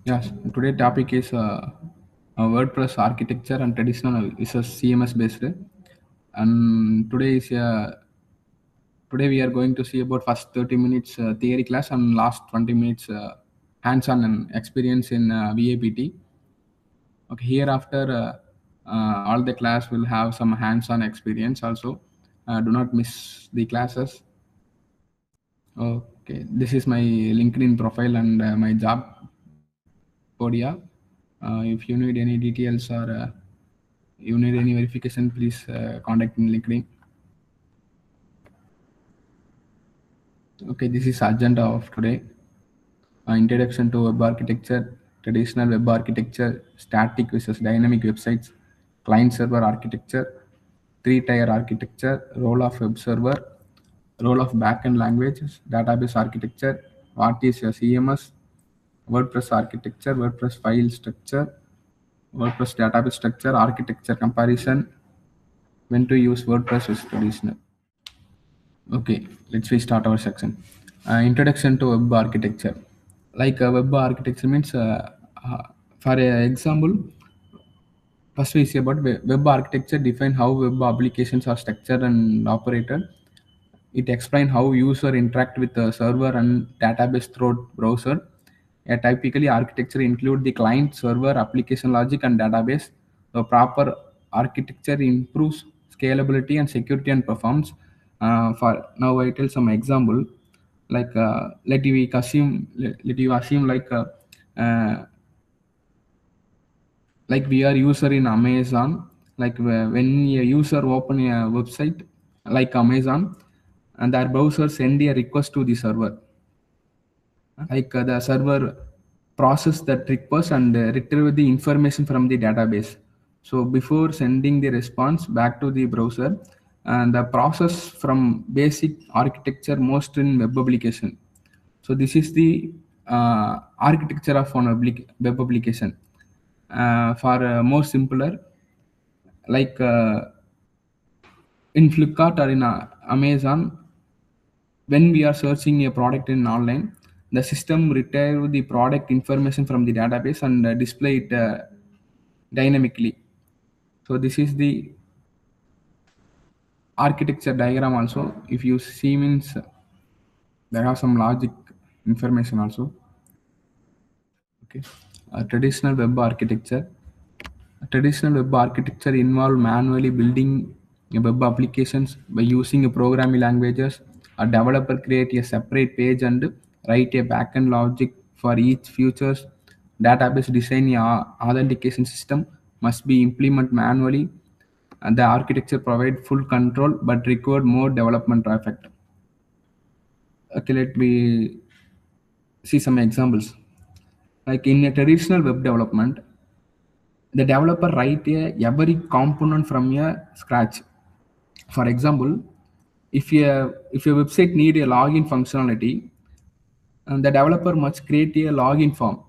Yes, today topic is WordPress architecture and traditional versus CMS based. And today we are going to see about first 30 minutes theory class and last 20 minutes hands-on and experience in VAPT. Okay, hereafter all the class will have some hands-on experience also. Do not miss the classes. Okay, this is my LinkedIn profile and my job Podia. If you need any details or you need any verification, please contact me LinkedIn. Okay, this is agenda of today. Introduction to web architecture, traditional web architecture, static versus dynamic websites, client server architecture, three-tier architecture, role of web server, role of backend languages, database architecture, what is a CMS, WordPress architecture, WordPress file structure, WordPress database structure, architecture comparison, when to use WordPress is traditional. Okay, let's we start our section. Introduction to web architecture. Like web architecture means, for example, first we see about web architecture define how web applications are structured and operated. It explains how user interact with the server and database through browser. A typically architecture include the client, server, application logic, and database. The proper architecture improves scalability and security and performance. For now, I tell some example. Like let you assume uh, like we are user in Amazon. Like when a user open a website like Amazon, and their browser send a request to the server, like the server process that request and retrieve the information from the database. So before sending the response back to the browser, and the process from basic architecture most in web application. So this is the architecture of one web application. For more simpler, like in Flipkart or in Amazon, when we are searching a product in online, the system retrieve the product information from the database and display it dynamically. So this is the architecture diagram also. If you see means there are some logic information also. Okay, traditional web architecture. Traditional web architecture involve manually building a web applications by using a programming languages. A developer create a separate page and write a backend logic for each features. Database design a authentication system must be implemented manually, and the architecture provide full control but require more development effect. Okay, let me see some examples. Like in a traditional web development, the developer write every component from a scratch. For example, if your website need a login functionality, and the developer must create a login form.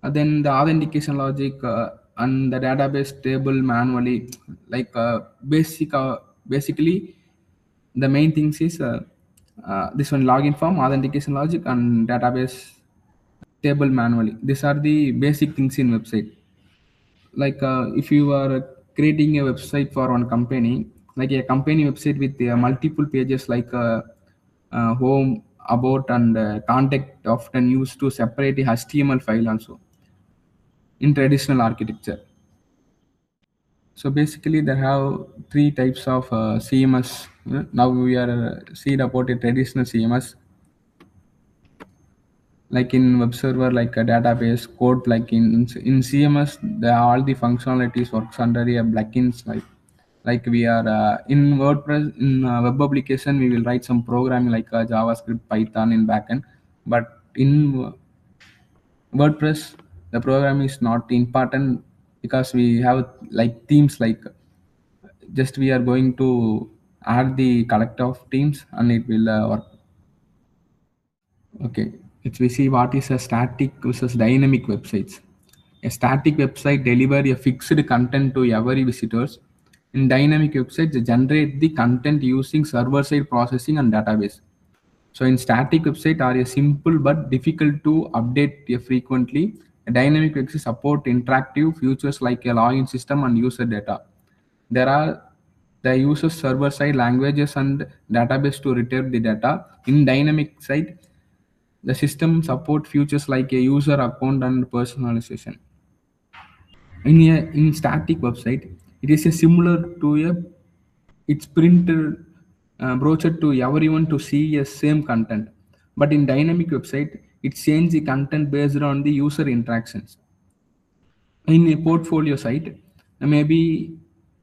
And then the authentication logic and the database table manually. Like basically the main things is this one: login form, authentication logic, and database table manually. These are the basic things in website. Like if you are creating a website for one company, like a company website with multiple pages, like home, about, and contact, often used to separate a HTML file also in traditional architecture. So basically there have three types of CMS. Now we are seeing about a traditional CMS. Like in web server, like a database code, like in CMS, all the functionalities works under a plugins. Like we are in WordPress, in web application we will write some programming like JavaScript, Python in backend. But in WordPress, the program is not important, because we have like themes. Like just we are going to add the collector of themes and it will work. Okay, let's we see what is a static versus dynamic websites. A static website deliver a fixed content to every visitors. In dynamic websites, they generate the content using server-side processing and database. So in static website are a simple but difficult to update frequently. A dynamic website support interactive features like a login system and user data. There are the user server side languages and database to retrieve the data. In dynamic side, the system support features like a user account and personalization. In static website, it is a similar to a it's printed brochure to everyone to see a same content, but in dynamic website it changes the content based on the user interactions. In a portfolio site, maybe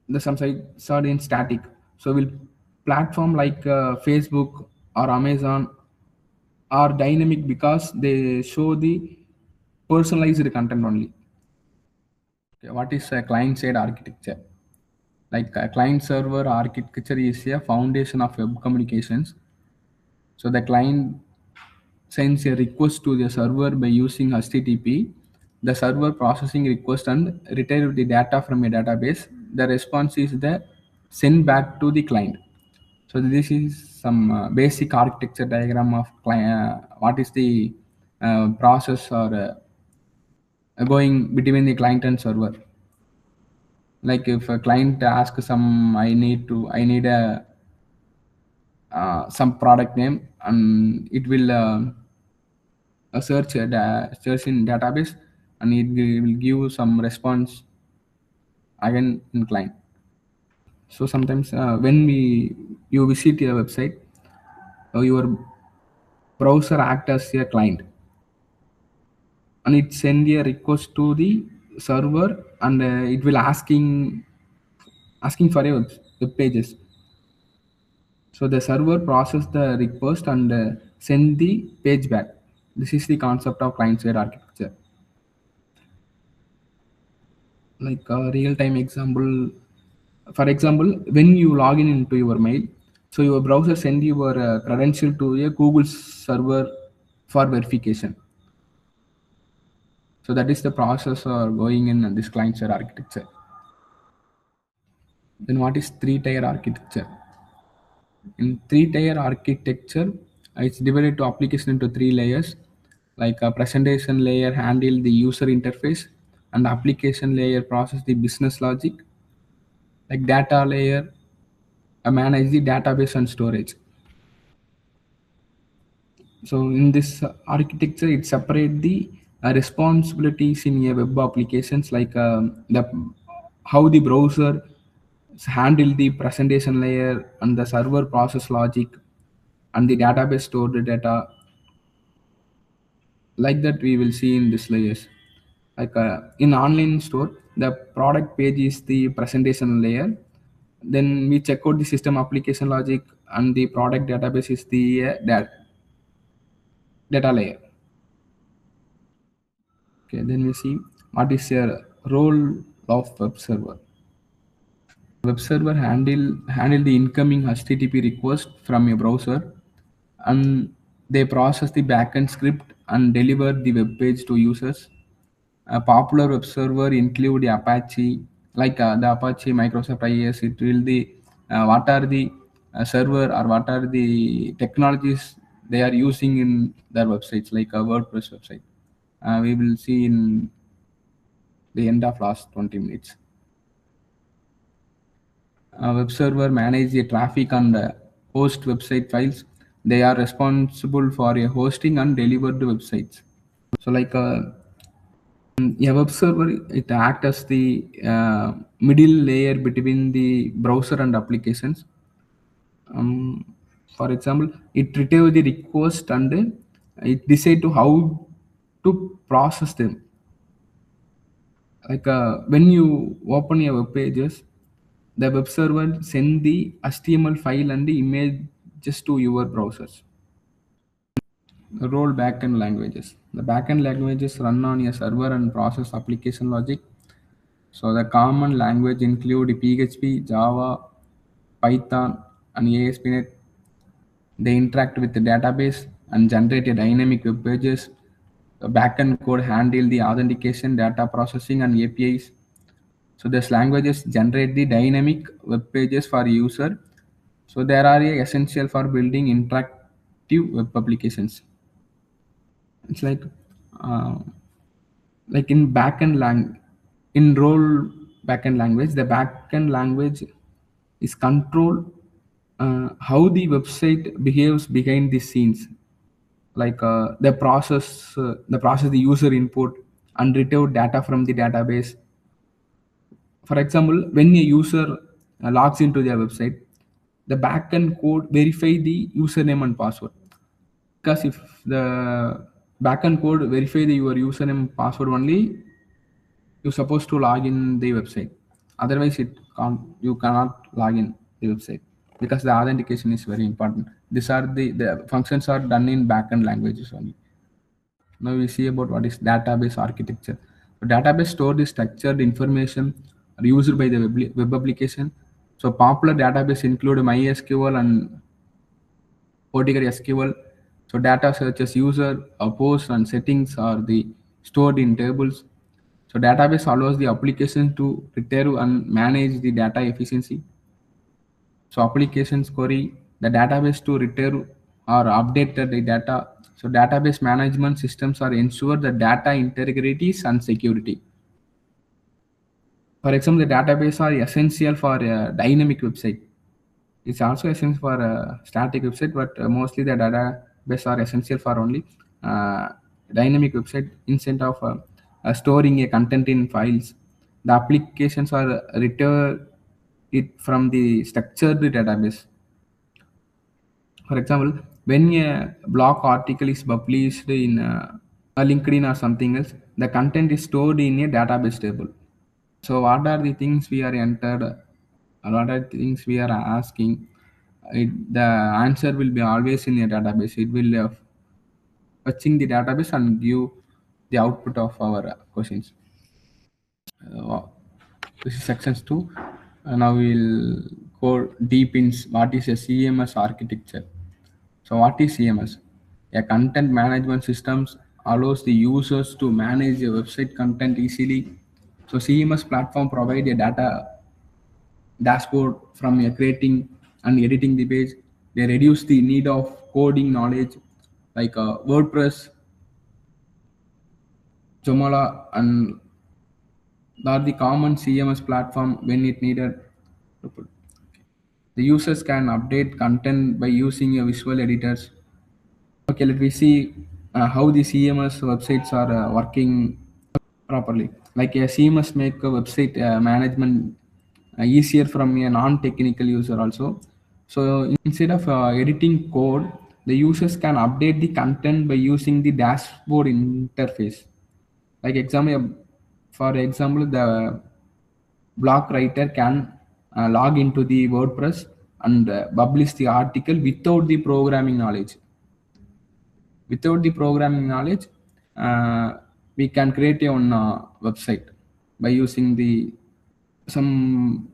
the some sites are in static, so will platform like Facebook or Amazon are dynamic because they show the personalized content only. Okay, what is a client side architecture? Like a client server architecture is a foundation of web communications. So the client sends a request to the server by using HTTP. The server processing request and retrieve the data from a database. The response is the send back to the client. So this is some basic architecture diagram of client. What is the process or going between the client and server? Like if a client asks I need a some product name, and it will search in database, and it will give some response again in client. So sometimes when you visit your website, your browser act as a client, and it send a request to the server, and it will asking for a web pages. So the server process the request and send the page back. This is the concept of client-side architecture. Like a real-time example, for example, when you log in into your mail, so your browser send your credential to a Google server for verification. So that is the process going in this client-side architecture. Then what is three-tier architecture? In three-tier architecture, it's divided to application into three layers. Like a presentation layer handle the user interface, and the application layer process the business logic. Like data layer manage the database and storage. So in this architecture, it separate the responsibilities in a web applications, like the how the browser handle the presentation layer, and the server process logic, and the database store the data. Like that we will see in this layers. Like in online store, the product page is the presentation layer. Then we check out the system application logic, and the product database is the data layer. Okay, then we see what is your role of web server. Web server handle the incoming HTTP request from your browser, and they process the backend script and deliver the web page to users. A popular web server include the Apache, like the Apache, Microsoft IIS. It will the what are the server or what are the technologies they are using in their websites, like a WordPress website. We will see in the end of last 20 minutes. Web server manage the traffic and host website files. They are responsible for a hosting and deliver the websites. So like a web server, it acts as the middle layer between the browser and applications. For example, it retrieve the request, and it decide to how to process them. Like when you open your web pages, the web server send the HTML file and the images to your browsers. Role backend languages. The backend languages run on a server and process application logic. So the common language include PHP, Java, Python, and ASP.NET. They interact with the database and generate a dynamic web pages. The backend code handle the authentication, data processing, and APIs. So these languages generate the dynamic web pages for user. So there are essential for building web publications. It's like in backend in role backend language, the backend language is control how the website behaves behind the scenes, like the process the user input and retrieve data from the database. For example, when a user logs into their website, the backend code verify the username and password. Because if the backend code verify your username and password only, you're supposed to log in the website. Otherwise, you cannot log in the website because the authentication is very important. These are the functions are done in backend languages only. Now we see about what is database architecture. So database store the structured information used by the web application. So popular database include MySQL and particular SQL. So data such as user, post, and settings are the stored in tables. So database allows the application to retrieve and manage the data efficiency. So applications query the database to retrieve or update the data. So database management systems are ensure the data integrity and security. For example, the database are essential for a dynamic website. It's also essential for a static website, but mostly the database are essential for only uh, dynamic website instead of storing a content in files. The applications are return it from the structured database. For example, when a blog article is published in a LinkedIn or something else, the content is stored in a database table. So what are the things we are entered? What are the things we are asking? The answer will be always in a database. It will fetching the database and give the output of our questions. Wow. This is sections 2. Now we'll go deep in what is a CMS architecture. So what is CMS? A content management systems allows the users to manage a website content easily. So CMS platform provide a data dashboard from creating and editing the page. They reduce the need of coding knowledge like WordPress, Joomla, and are the common CMS platform when it needed. The users can update content by using a visual editors. Okay, let me see how the CMS websites are working properly. Like a CMS make a website management easier from a non-technical user also. So instead of editing code, the users can update the content by using the dashboard interface. Like for example, the blog writer can log into the WordPress and publish the article without the programming knowledge. Without the programming knowledge, we can create a own website by using the some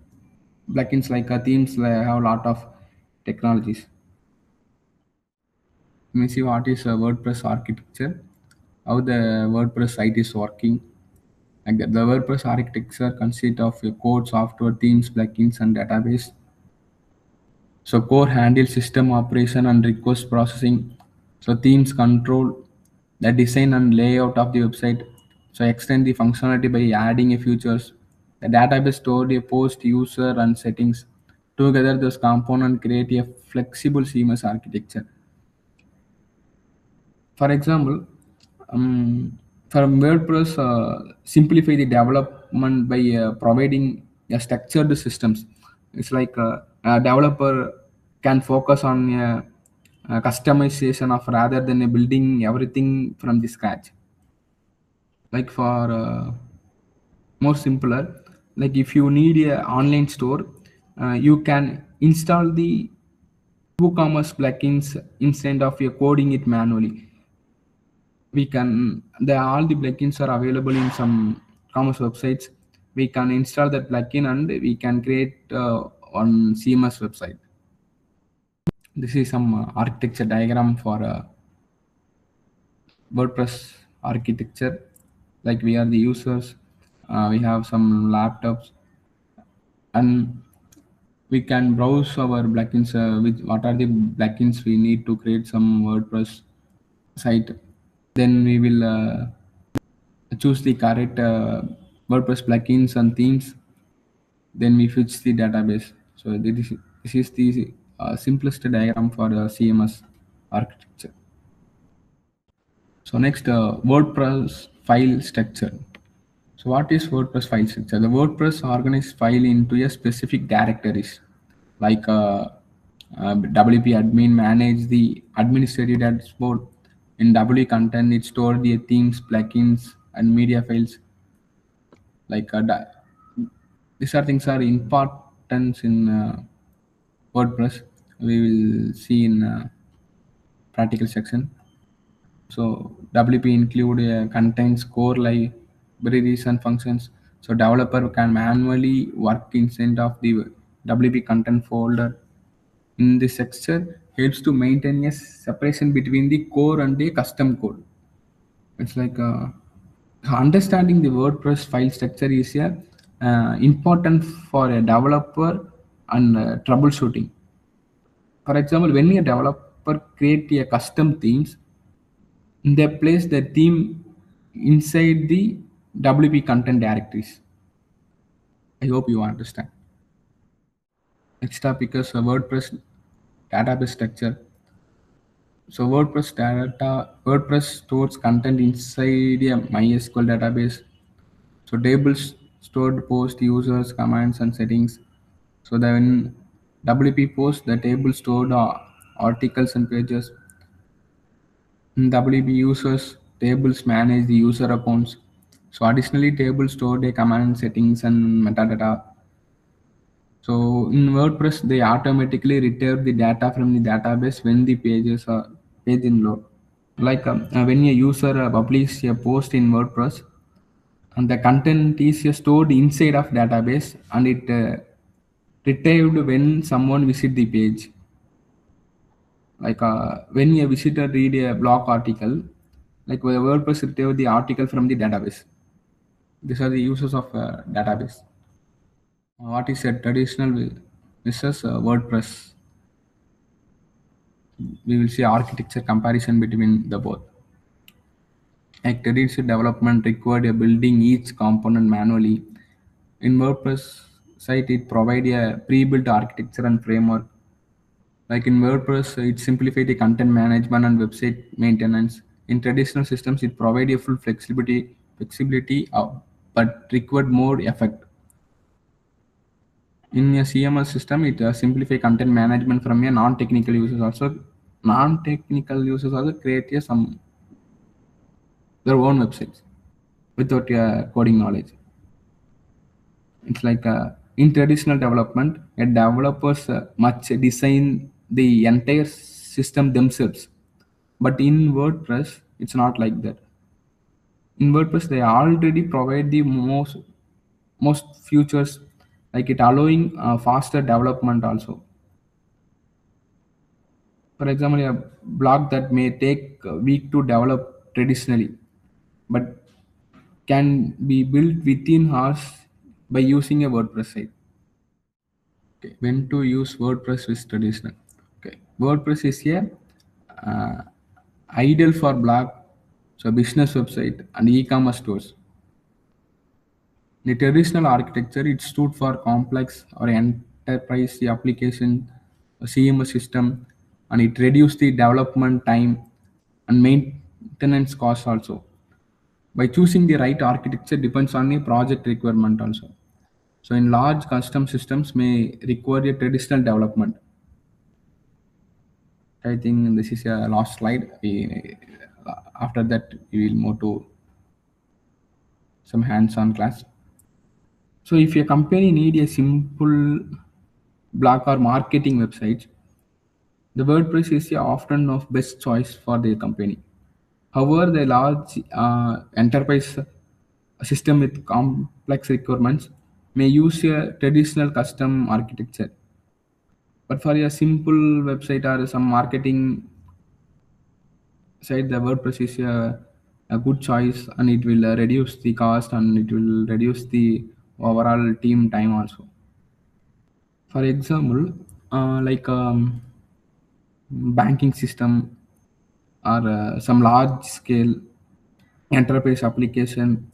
plugins like themes. Like have a lot of technologies. Let me see what is a WordPress architecture, how the WordPress site is working. Like the WordPress architecture consists of a code, software, themes, plugins, and database. So core handles system operation and request processing. So themes control the design and layout of the website. So extend the functionality by adding a features. The database store the post, user, and settings. Together, those components create a flexible CMS architecture. For example, for WordPress, simplify the development by providing a structured systems. It's like a developer can focus on customization of rather than building everything from the scratch. Like for more simpler, like if you need a online store, you can install the WooCommerce plugins instead of coding it manually. We can all the plugins are available in some commerce websites. We can install that plugin and we can create on CMS website. This is some architecture diagram for WordPress architecture. Like we are the users, we have some laptops, and we can browse our plugins, with what are the plugins we need to create some WordPress site. Then we will choose the correct WordPress plugins and themes. Then we fetch the database. So this is the simplest diagram for CMS architecture. So next, WordPress file structure. So what is WordPress file structure? The WordPress organizes file into a specific directories, like WP admin manage the administrative dashboard. In W content, it store the themes, plugins, and media files. Like these are things are important in WordPress. We will see in practical section. So WP include contains core libraries and functions. So developer can manually work inside of the WP content folder. In this structure helps to maintain a separation between the core and the custom code. It's like understanding the WordPress file structure is important for a developer and troubleshooting. For example, when a developer create a custom themes, they place the theme inside the WP content directories. I hope you understand. Next topic is WordPress database structure. So WordPress stores content inside a MySQL database. So tables stored post users, commands, and settings. So then WP post the table stored articles and pages. In WP users tables manage the user accounts. So additionally, tables store the command settings and metadata. So in WordPress, they automatically retrieve the data from the database when the pages are page in load. Like when a user publishes a post in WordPress, and the content is stored inside of database, and it retrieved when someone visit the page. Like when a visitor read a blog article, like WordPress retrieve the article from the database. These are the uses of database. What is a traditional versus WordPress? We will see architecture comparison between the both. Like traditional development required a building each component manually. In WordPress site, it provide a pre-built architecture and framework. Like in WordPress, it simplified the content management and website maintenance. In traditional systems, it provide a full flexibility, but required more effort. In a CMS system, it simplify content management from a non-technical users. Also, non-technical users also create some their own websites without coding knowledge. It's like in traditional development, a developers much design the entire system themselves. But in WordPress, it's not like that. In WordPress, they already provide the most features, like it allowing faster development also. For example, a blog that may take a week to develop traditionally, but can be built within hours by using a WordPress site. Okay, when to use WordPress with traditional? Okay, WordPress is a uh, ideal for blog, so business website and e-commerce stores. The traditional architecture it stood for complex or enterprise application, a CMS system, and it reduced the development time and maintenance cost also. By choosing the right architecture depends on the project requirement also. So in large custom systems may require a traditional development. I think this is a last slide. After that, we will move to some hands-on class. So if a company need a simple blog or marketing website, the WordPress is often of best choice for their company. However, the large enterprise system with complex requirements may use a traditional custom architecture. But for a simple website or some marketing site, the WordPress is a good choice, and it will reduce the cost and it will reduce the overall team time also. For example, like banking system or some large scale enterprise application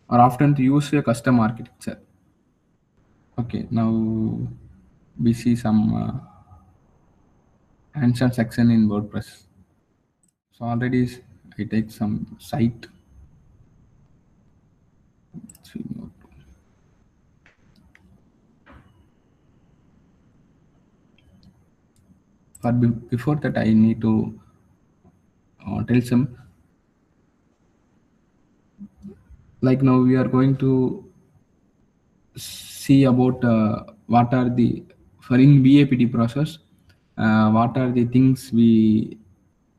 are often to use a custom architecture. Okay, now we see some hands-on section in WordPress. So already I take some site. Let's see more. But before that, I need to tell some, like now we are going to see about what are the, for in BAPT process, what are the things we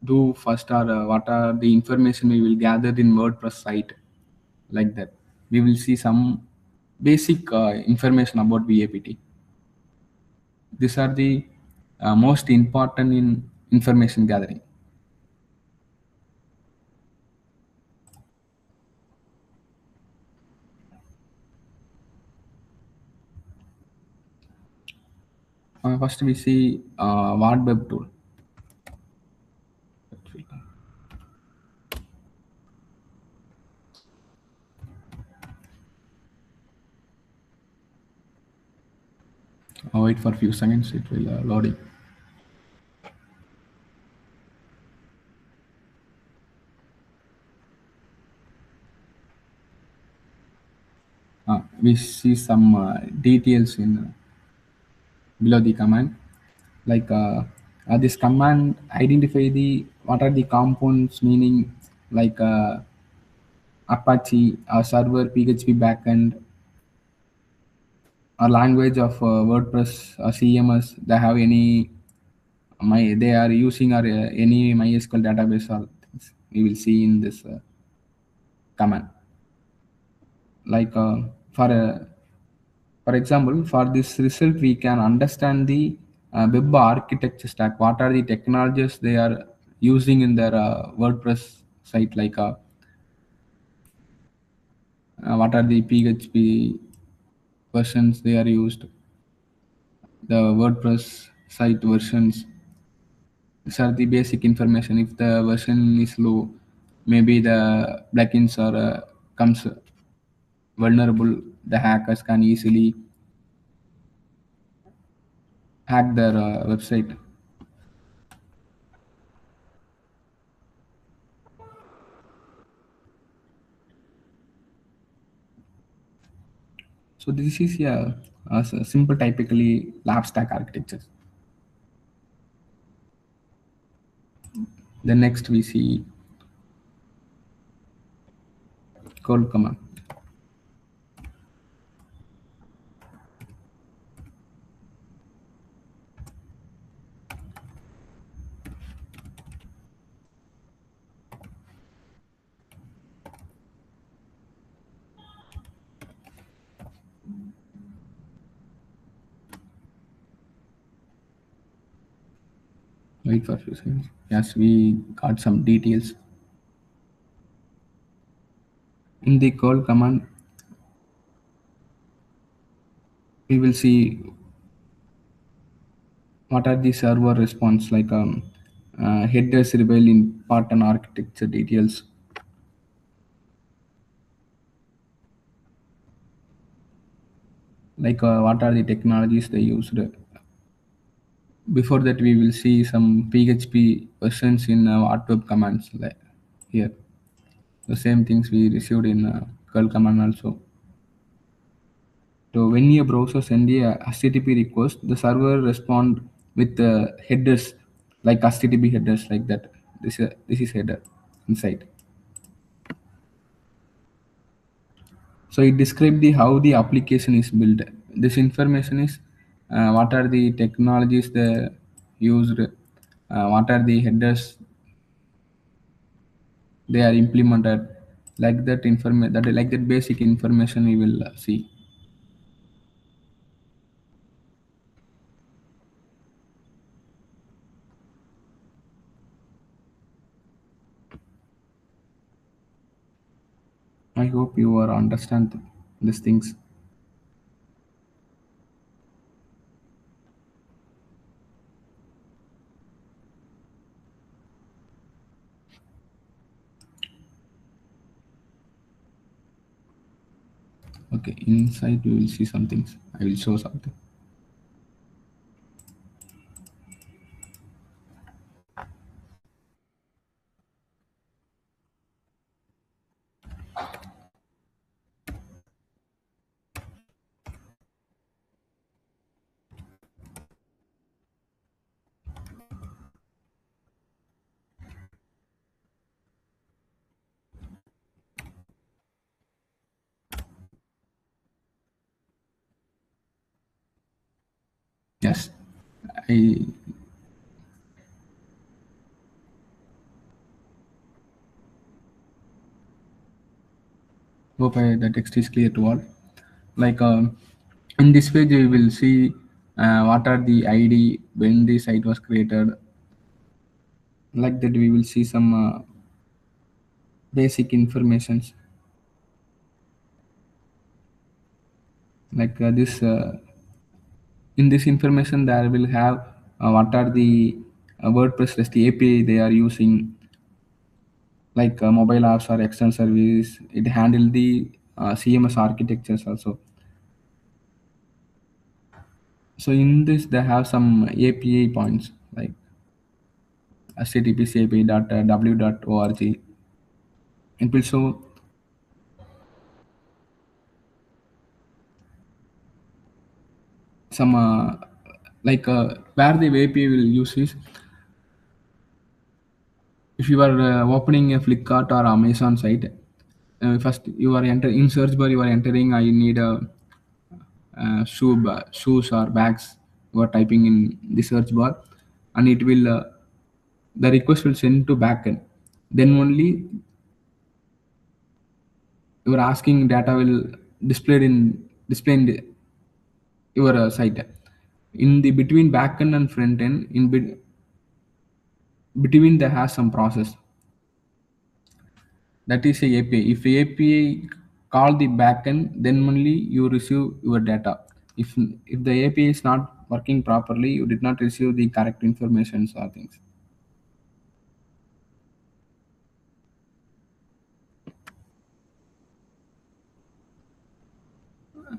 do first, or what are the information we will gather in WordPress site, like that. We will see some basic information about BAPT. These are the most important in information gathering. First we see Word Web tool. Wait for a few seconds, it will loading. We see some details in below the command, like this command identify the what are the components meaning, like Apache, server, PHP backend, or language of WordPress or CMS. They have any they are using, or any MySQL database or things we will see in this command. Like for example, for this result, we can understand the web architecture stack. What are the technologies they are using in their WordPress site? Like what are the PHP versions they are used? The WordPress site versions. These are the basic information. If the version is low, maybe the plugins are comes vulnerable. The hackers can easily hack their website. So this is a simple typically lab stack architecture. Then next we see code command. Wait for a few seconds. Yes, we got some details. In the call command, we will see what are the server response, like headers reveal important architecture details, like what are the technologies they used. Before that, we will see some PHP versions in what web commands, like here. The same things we received in curl command also. So when a browser send a HTTP request, the server respond with headers, like HTTP headers, like that. This is header inside. So it describes the how the application is built. This information is what are the technologies they used, what are the headers they are implemented, like that information, that like that basic information we will see. I hope you are understand these things. Okay, inside you will see some things. I will show something. Yes, I hope the text is clear to all. Like in this page, we will see what are the ID when the site was created. Like that, we will see some basic informations. Like this, in this information, there will have what are the WordPress REST API they are using, like mobile apps or external service. It handle the CMS architectures also. So in this, they have some API points like http://w.org. It will show some like where the API will use is if you are opening a Flipkart or Amazon site. First, you are entering in search bar. You are entering. I need a shoes or bags. You are typing in the search bar, and it will the request will send to backend. Then only your asking data will display in your site. In the between backend and front end, between there has some process that is a API. If API call the backend, then only you receive your data. If the API is not working properly, you did not receive the correct informations or things.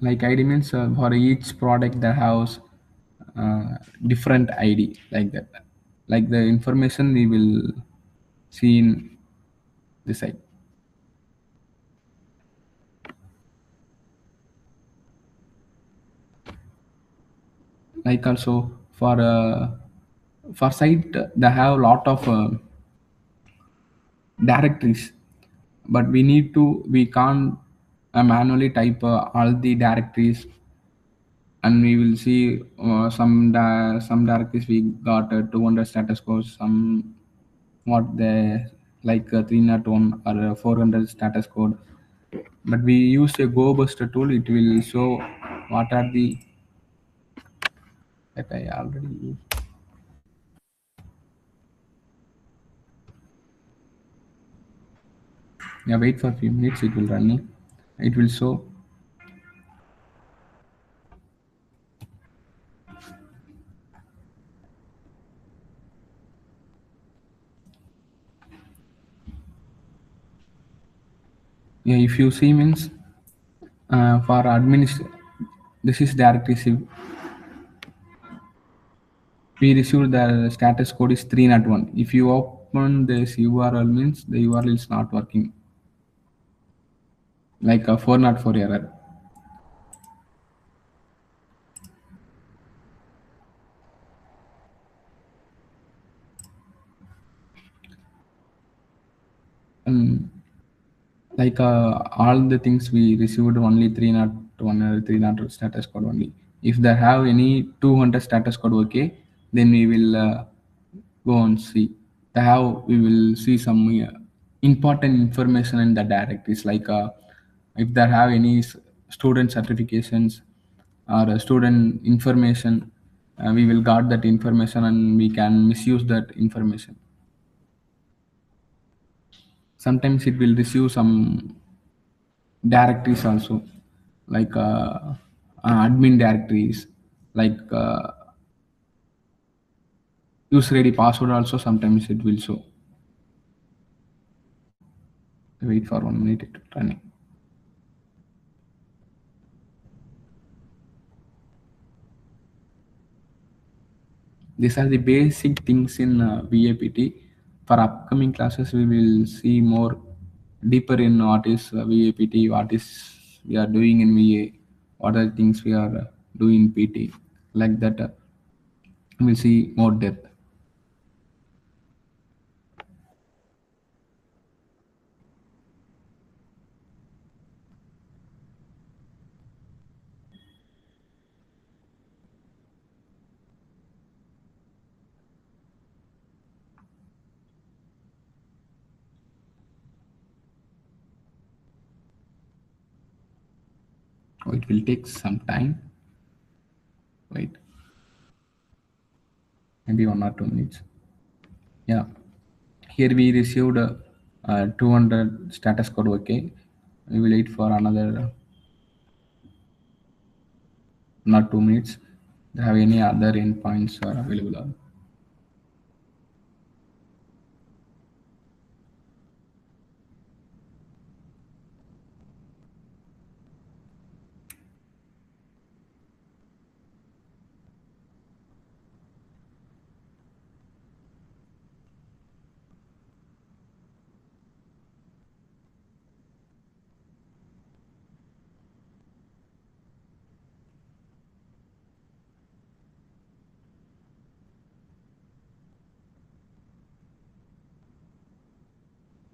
Like ID means for each product that has different ID, like that. Like the information we will see in the site. Like also for site they have a lot of directories, but we can't manually type all the directories, and we will see some directories we got 200 status codes, some what they like 301 or 400 status code. But we use a go buster tool, it will show what are the, like I already used. Yeah, wait for a few minutes, it will running. It will show. Yeah, if you see means for this is directory we received the status code is 301. If you open this URL means the URL is not working, like a 404 error. And like all the things we received only 301 or 300 status code only. If they have any 200 status code, okay, then we will go and see. They have we will see some important information in the directories, like if they have any student certifications or student information, we will guard that information and we can misuse that information. Sometimes it will receive some directories also, like admin directories, like user id password also sometimes it will show. Wait for 1 minute, it running. These are the basic things in VAPT. For upcoming classes, we will see more deeper in what is VAPT, what is we are doing in VA, what are the things we are doing in PT. Like that, we'll see more depth. Oh, it will take some time. Wait, maybe 1 or 2 minutes. Yeah, here we received 200 status code. Okay, we will wait for another not 2 minutes. Do you have any other endpoints are available?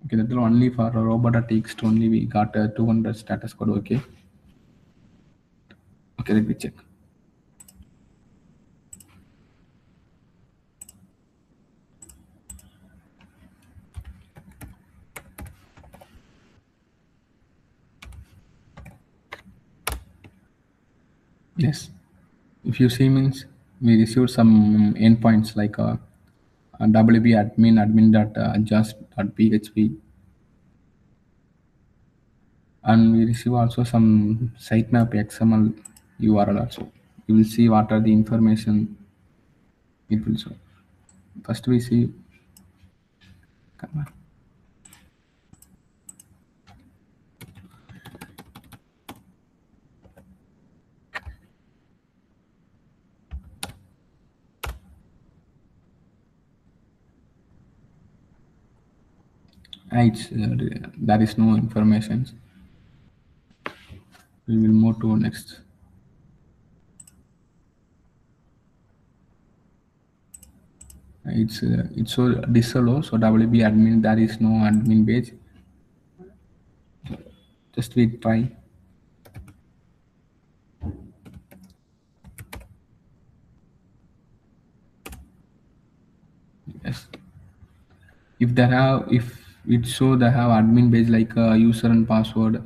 Okay, that will only for robot.txt only we got 200 status code. Okay, okay, let me check. Yes, if you see means we received some endpoints like wb admin.adjust.php, and we receive also some sitemap XML URL also. You will see what are the information it will show. First we see, come on. It's, there is no information. We will move to next. It's so disallowed. So WB admin, there is no admin page. Just we try. Yes. If it show they have admin page like user and password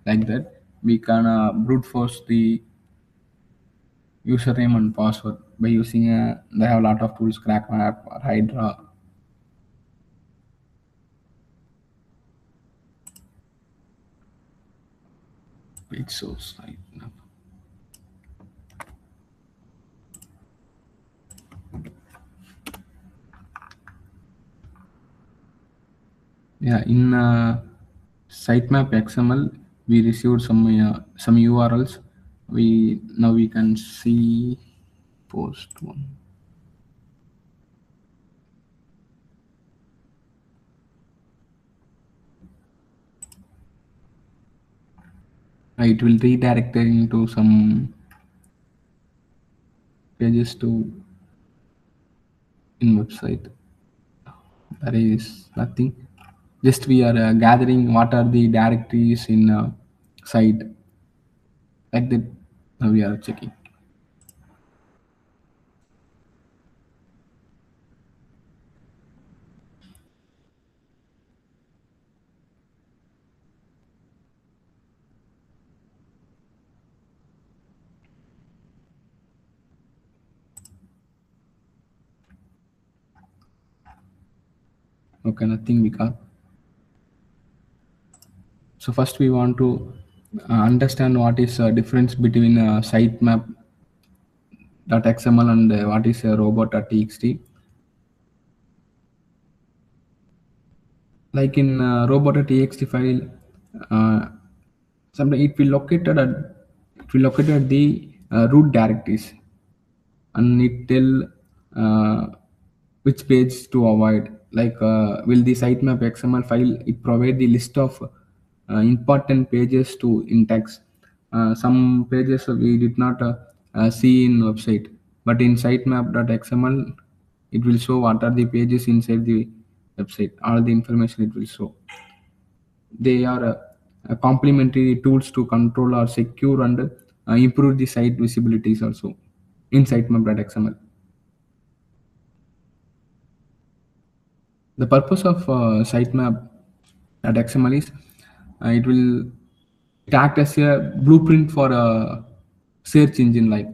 like that, we can brute force the username and password by using they have a lot of tools, crackmap or hydra. It shows right now. Yeah, in sitemap XML, we received some URLs. We now we can see post one. It will redirect it into some pages to in website. There is nothing. Just we are gathering what are the directories in site like that. Now we are checking. Okay, nothing we got. So first we want to understand what is difference between sitemap.xml and what is robot.txt. Like in robot.txt file, uh, sometimes it will located at the root directories, and it tell uh, which page to avoid. Like, will the sitemap XML file it provide the list of important pages to index. Some pages we did not see in website, but in sitemap.xml it will show what are the pages inside the website. All the information it will show. They are complementary tools to control or secure and improve the site visibilities also in sitemap.xml. The purpose of sitemap.xml is it will act as a blueprint for a search engine, like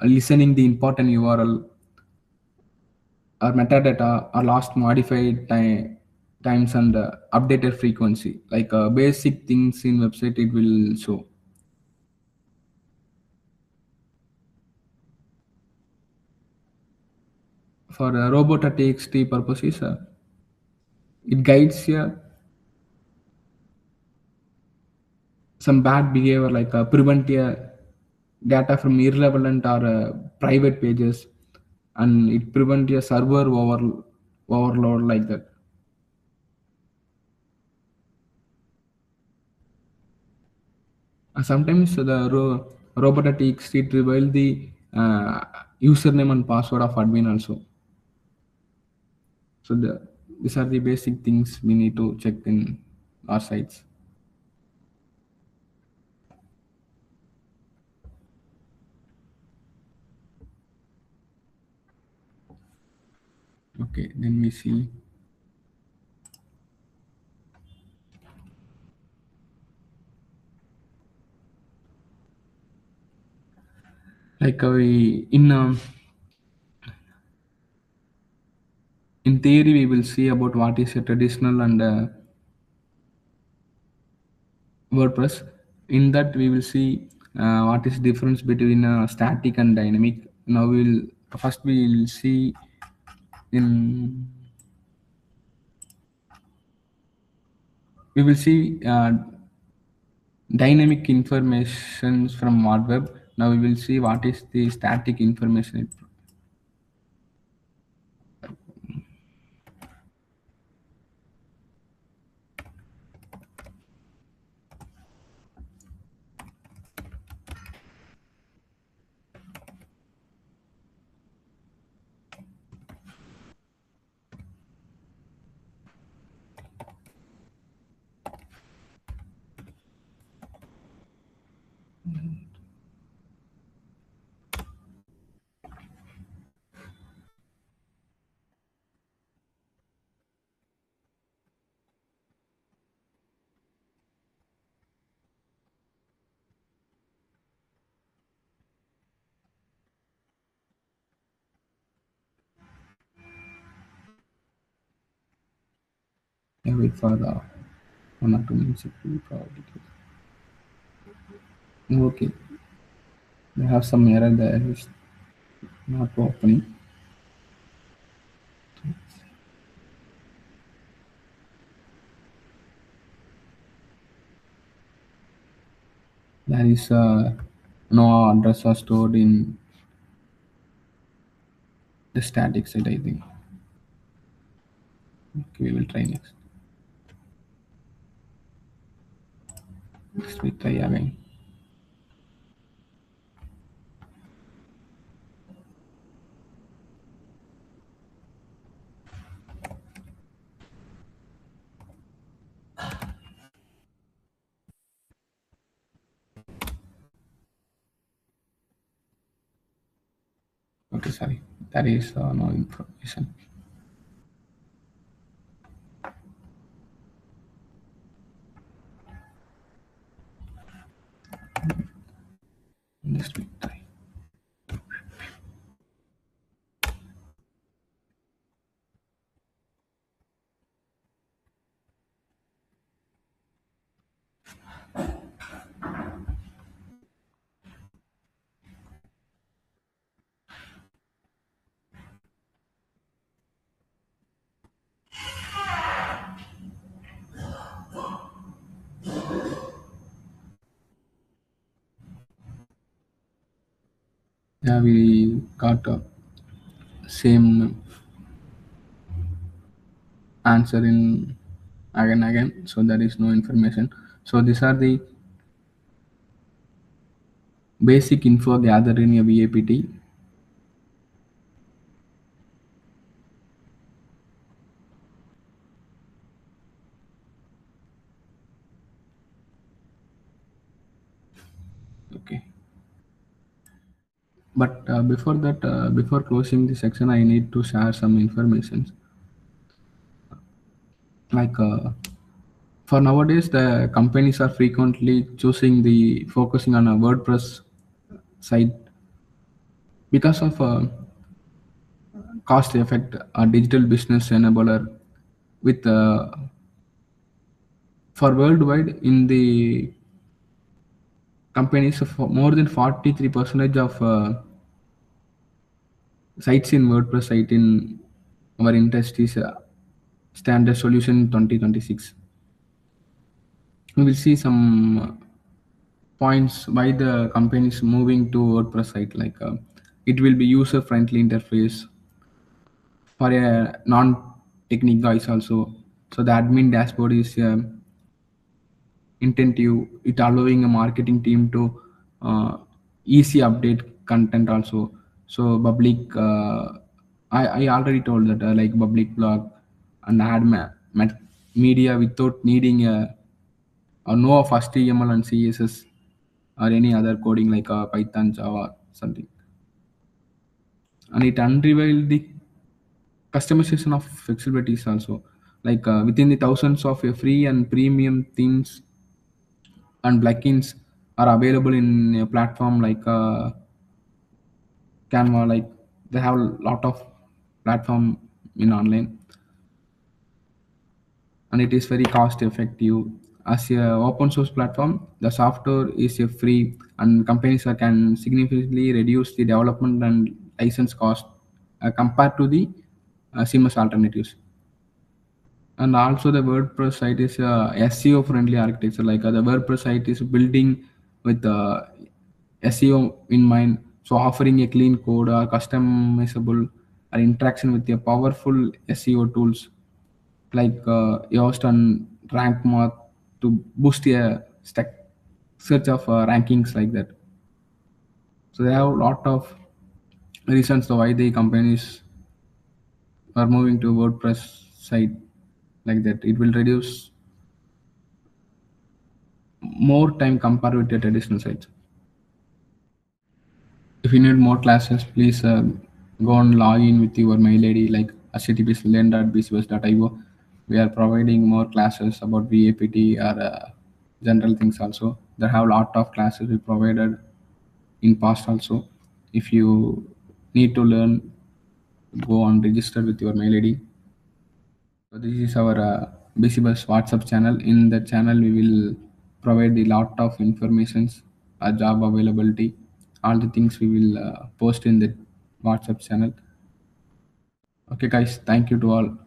listening the important URL or metadata are last modified times and updated frequency, like basic things in website it will show. For robot.txt purposes, it guides some bad behavior, like prevent data from irrelevant or private pages, and it prevent a server overload, like that. Sometimes the robot.txt it reveal the username and password of admin also. So these are the basic things we need to check in our sites. Okay, then we see, like we in theory we will see about what is a traditional and WordPress. In that we will see what is difference between static and dynamic. Now we will see in we will see dynamic information from web. Now we will see what is the static information. Yeah, wait for 1 or 2 minutes. It will probably okay. They have some error there. It's not opening. There is no address are stored in the static side, I think. Okay, we will try next. Next we try again. Okay, sorry. That is no information. Next we try. Yeah, we got same answer in again, so there is no information. So these are the basic info gathered in a VAPT. Okay, but before that, before closing the section, I need to share some information. Like for nowadays, the companies are frequently choosing the focusing on a WordPress site because of cost effect, a digital business enabler with for worldwide in the companies of more than 43% of sites in WordPress site in our industry's standard solution in 2026. We will see some points why the company is moving to WordPress site. Like it will be user friendly interface for a non-technical guys also. So the admin dashboard is intentive. It allowing a marketing team to easy update content also. So public, I already told that like public blog and media without needing a or know of HTML and CSS or any other coding like Python, Java, something. And it unrevealed the customization of flexibilities also. Like within the thousands of free and premium themes and plugins are available in a platform like Canva. Like they have a lot of platform in online, and it is very cost effective. As a open source platform, the software is a free, and companies can significantly reduce the development and license cost compared to the CMS alternatives. And also the WordPress site is a SEO friendly architecture. Like the WordPress site is building with SEO in mind, so offering a clean code or customizable or interaction with a powerful SEO tools like Yoast and Rank Math to boost a stack search of rankings like that. So they have a lot of reasons to why the companies are moving to WordPress site like that. It will reduce more time compared with the traditional sites. If you need more classes, please go and log in with your mail ID like https://learn.bcbuzz.io. We are providing more classes about VAPT or general things also. There have a lot of classes we provided in past also. If you need to learn, go and register with your mail ID. So this is our BCBUZZ WhatsApp channel. In the channel, we will provide a lot of informations, job availability, all the things we will post in the WhatsApp channel. Okay, guys, thank you to all.